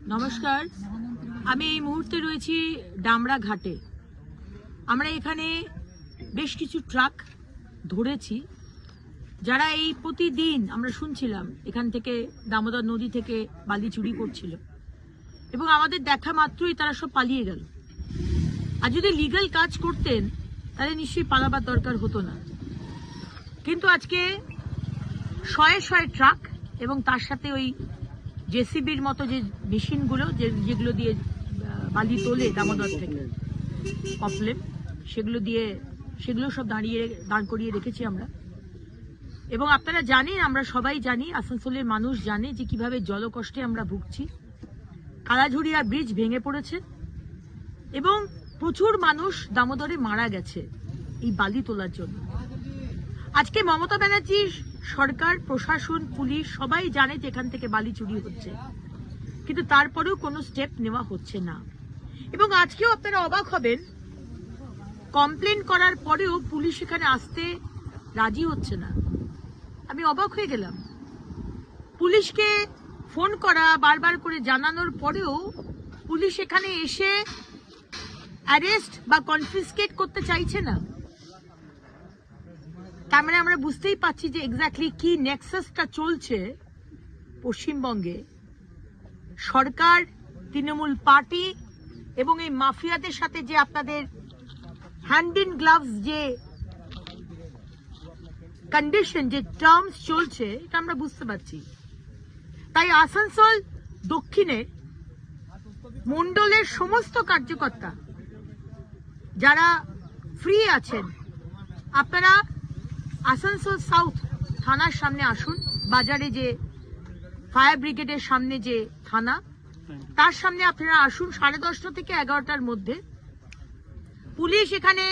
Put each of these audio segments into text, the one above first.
নমস্কার, আমি এই মুহূর্তে রয়েছি ডামরা ঘাটে। আমরা এখানে বেশ কিছু ট্রাক ধরেছি, যারা এই প্রতিদিন আমরা শুনছিলাম এখান থেকে দামোদর নদী থেকে বালি চুরি করছিল এবং আমাদের দেখা মাত্রই তারা সব পালিয়ে গেল। আর যদি লিগ্যাল কাজ করতেন তাহলে নিশ্চয়ই পালাবার দরকার হতো না। কিন্তু আজকে শয়ে শয়ে ট্রাক এবং তার সাথে ওই জেসিবির মতো যে মেশিনগুলো যেগুলো দিয়ে বালি তোলে দামোদর থেকে কপলেম, সেগুলো সব দাঁড় করিয়ে রেখেছি আমরা। এবং আপনারা জানেন, আমরা সবাই জানি, আসানসোলের মানুষ জানে যে কিভাবে জলকষ্টে আমরা ভুগছি। কালাঝুরিয়া ব্রিজ ভেঙে পড়েছে এবং প্রচুর মানুষ দামোদরে মারা গেছে এই বালি তোলার জন্য। আজকে মমতা ব্যানার্জির সরকার, প্রশাসন, পুলিশ সবাই জানে যে এখান থেকে বালি চুরি হচ্ছে, কিন্তু তারপরেও কোনো স্টেপ নেওয়া হচ্ছে না। এবং আজকেও আপনারা অবাক হবেন, কমপ্লেন করার পরেও পুলিশ এখানে আসতে রাজি হচ্ছে না। আমি অবাক হয়ে গেলাম। পুলিশকে ফোন করা, বারবার করে জানানোর পরেও পুলিশ এখানে এসে অ্যারেস্ট বা কনফিসকেট করতে চাইছে না। তার মানে আমরা বুঝতেই পারছি যে এক্স্যাক্টলি কি নেক্সাসটা চলছে পশ্চিমবঙ্গে। সরকার, তৃণমূল পার্টি এবং এই মাফিয়াদের সাথে যে আপনাদের হ্যান্ড ইন গ্লাভস যে কন্ডিশন, যে টার্মস চলছে, এটা আমরা বুঝতে পারছি। তাই আসানসোল দক্ষিণে মন্ডলের সমস্ত কার্যকর্তা যারা ফ্রি আছেন, আপনারা আসানসোল সাউথ থানার সামনে আসুন। বাজারে যে ফায়ার ব্রিগেডের সামনে যে থানা, তার সামনে আপনারা আসুন 10:30 থেকে 11টার মধ্যে। পুলিশ এখানে,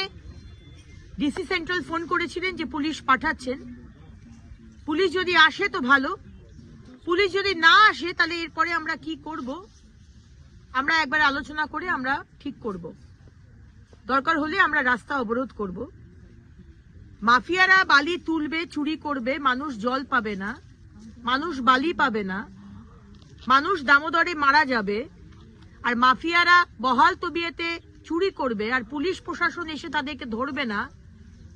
ডিসি সেন্ট্রাল ফোন করেছিলেন যে পুলিশ পাঠাচ্ছেন। পুলিশ যদি আসে তো ভালো, পুলিশ যদি না আসে তাহলে এরপরে আমরা কি করব আমরা একবার আলোচনা করে আমরা ঠিক করব। দরকার হলে আমরা রাস্তা অবরোধ করব। মাফিয়ারা বালি তুলবে, চুরি করবে, মানুষ জল পাবে না, মানুষ বালি পাবে না, মানুষ দামোদরে মারা যাবে। আর মাফিয়ারা বহাল তবিয়তে চুরি করবে আর পুলিশ প্রশাসন এসে তাদেরকে ধরবে না।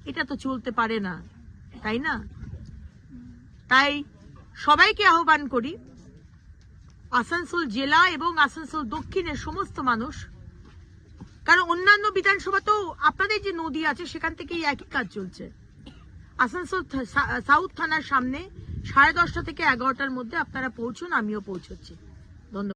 এটা তো চলতে পারে না, তাই না? তাই সবাইকে আহ্বান করি, আসানসোল জেলা এবং আসানসোল দক্ষিণের সমস্ত মানুষ, কারণ অন্যান্য বিধানসভা তো আপনাদের যে নদী আছে সেখান থেকেই একই কাজ চলছে। আসানসোল সাউথ থানার সামনে 10:30 থেকে 11টার মধ্যে আপনারা পৌঁছুন, আমিও পৌঁছচ্ছি।